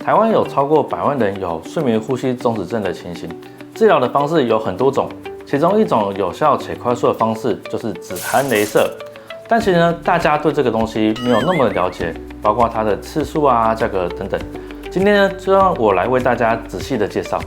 台湾有超过100万人有睡眠呼吸中止症的情形，治疗的方式有很多种，其中一种有效且快速的方式就是止鼾雷射。但其实呢，大家对这个东西没有那么了解，包括它的次数啊、价格等等。今天呢，就让我来为大家仔细的介绍。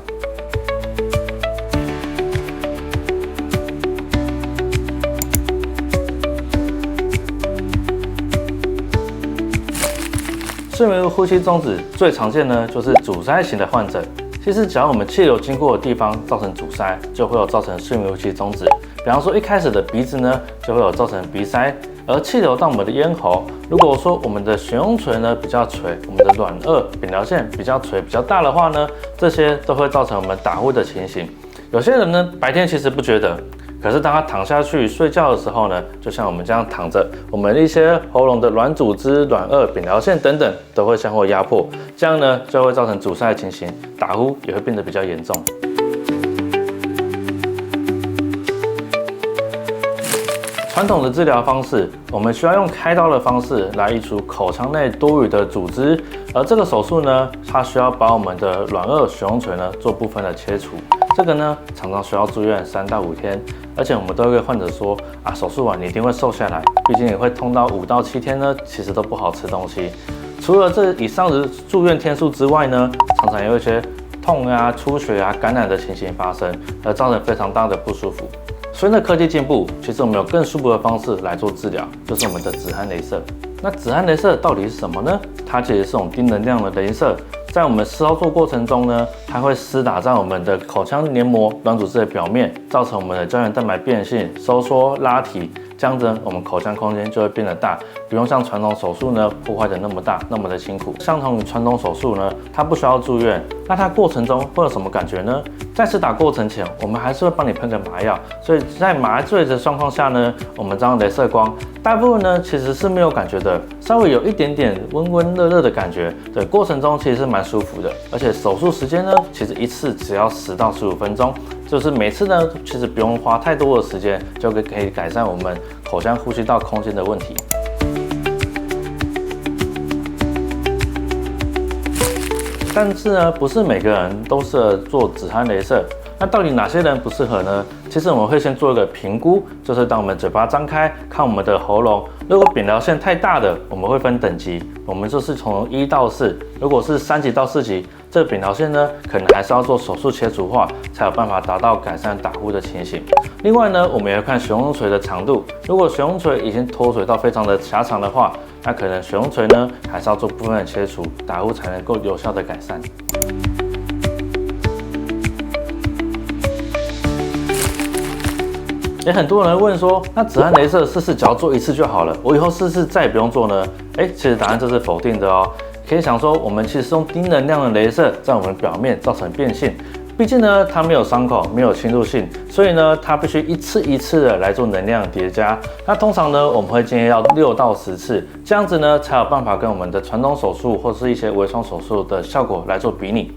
睡眠呼吸中止最常见呢，就是阻塞型的患者。其实只要我们气流经过的地方造成阻塞，就会有造成睡眠呼吸中止。比方说一开始的鼻子呢，就会有造成鼻塞，而气流到我们的咽喉，如果说我们的悬雍垂呢比较垂，我们的软腭、扁桃腺比较垂比较大的话呢，这些都会造成我们打呼的情形。有些人呢白天其实不觉得。可是当他躺下去睡觉的时候呢，就像我们这样躺着，我们一些喉咙的软组织、软腭、扁桃腺等等都会相互压迫，这样呢就会造成阻塞的情形，打呼也会变得比较严重。传统的治疗方式，我们需要用开刀的方式来移除口腔内多余的组织，而这个手术呢，它需要把我们的软腭、悬雍垂呢做部分的切除。这个呢，常常需要住院3到5天，而且我们都会跟患者说啊，手术完你一定会瘦下来，毕竟你会痛到5到7天呢，其实都不好吃东西。除了这以上的住院天数之外呢，常常有一些痛啊、出血啊、感染的情形发生，而造成非常大的不舒服。随着科技进步，其实我们有更舒服的方式来做治疗，就是我们的止鼾雷射。那止鼾雷射到底是什么呢？它其实是种低能量的雷射。在我们操作过程中呢，它会施打在我们的口腔黏膜软组织的表面，造成我们的胶原蛋白变性、收缩、拉提，这样子我们口腔空间就会变得大，不用像传统手术呢破坏的那么大，那么的辛苦。相同于传统手术呢，它不需要住院，那它过程中会有什么感觉呢？在施打过程前，我们还是会帮你喷个麻药，所以在麻醉的状况下呢，我们这样雷射光，大部分呢其实是没有感觉的，稍微有一点点温温热热的感觉，对，过程中其实是蛮舒服的，而且手术时间呢，其实一次只要10到15分钟，就是每次呢其实不用花太多的时间，就可以改善我们口腔呼吸道空间的问题。但是呢，不是每个人都适合做止鼾雷射。那到底哪些人不适合呢？其实我们会先做一个评估，就是当我们嘴巴张开看我们的喉咙，如果扁桃腺太大的，我们会分等级，我们就是从1到4，如果是3级到4级，这个扁桃腺呢，可能还是要做手术切除化，才有办法达到改善打呼的情形。另外呢，我们也要看悬雍垂的长度，如果悬雍垂已经脱垂到非常的狭长的话，那可能悬雍垂呢，还是要做部分的切除，打呼才能够有效的改善。也很多人问说，那止鼾雷射试试只要做1次就好了，我以后试试再也不用做呢？其实答案这是否定的哦。可以想说，我们其实用低能量的雷射在我们表面造成变性，毕竟呢它没有伤口，没有侵入性，所以呢它必须一次一次的来做能量叠加。那通常呢我们会建议要6到10次，这样子呢才有办法跟我们的传统手术或是一些微创手术的效果来做比拟。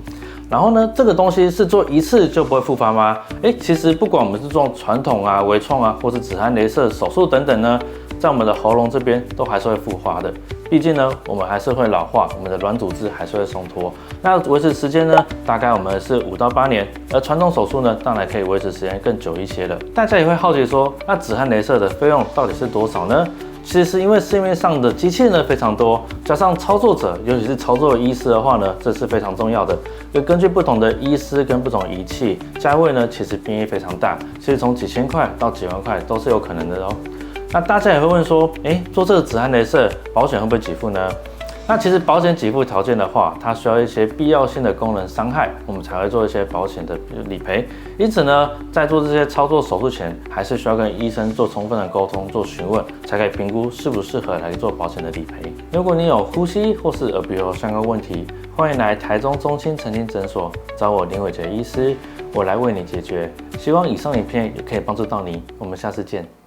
然后呢，这个东西是做1次就不会复发吗？其实不管我们是做传统啊、微创啊，或是止鼾雷射手术等等呢，在我们的喉咙这边都还是会复发的。毕竟呢，我们还是会老化，我们的软组织还是会松脱。那维持时间呢，大概我们是5到8年，而传统手术呢，当然可以维持时间更久一些了。大家也会好奇说，那止鼾雷射的费用到底是多少呢？其实是因为市面上的机器呢非常多，加上操作者，尤其是操作的医师的话呢，这是非常重要的。根据不同的医师跟不同仪器，价位呢其实变异非常大，其实从几千块到几万块都是有可能的哦。那大家也会问说，做这个止鼾雷射，保险会不会给付呢？那其实保险给付条件的话，它需要一些必要性的功能伤害，我们才会做一些保险的理赔。因此呢，在做这些操作手术前，还是需要跟医生做充分的沟通、做询问，才可以评估适不适合来做保险的理赔。如果你有呼吸或是耳鼻喉相关问题，欢迎来台中中心晨听诊所找我林伟杰医师，我来为你解决。希望以上影片也可以帮助到你，我们下次见。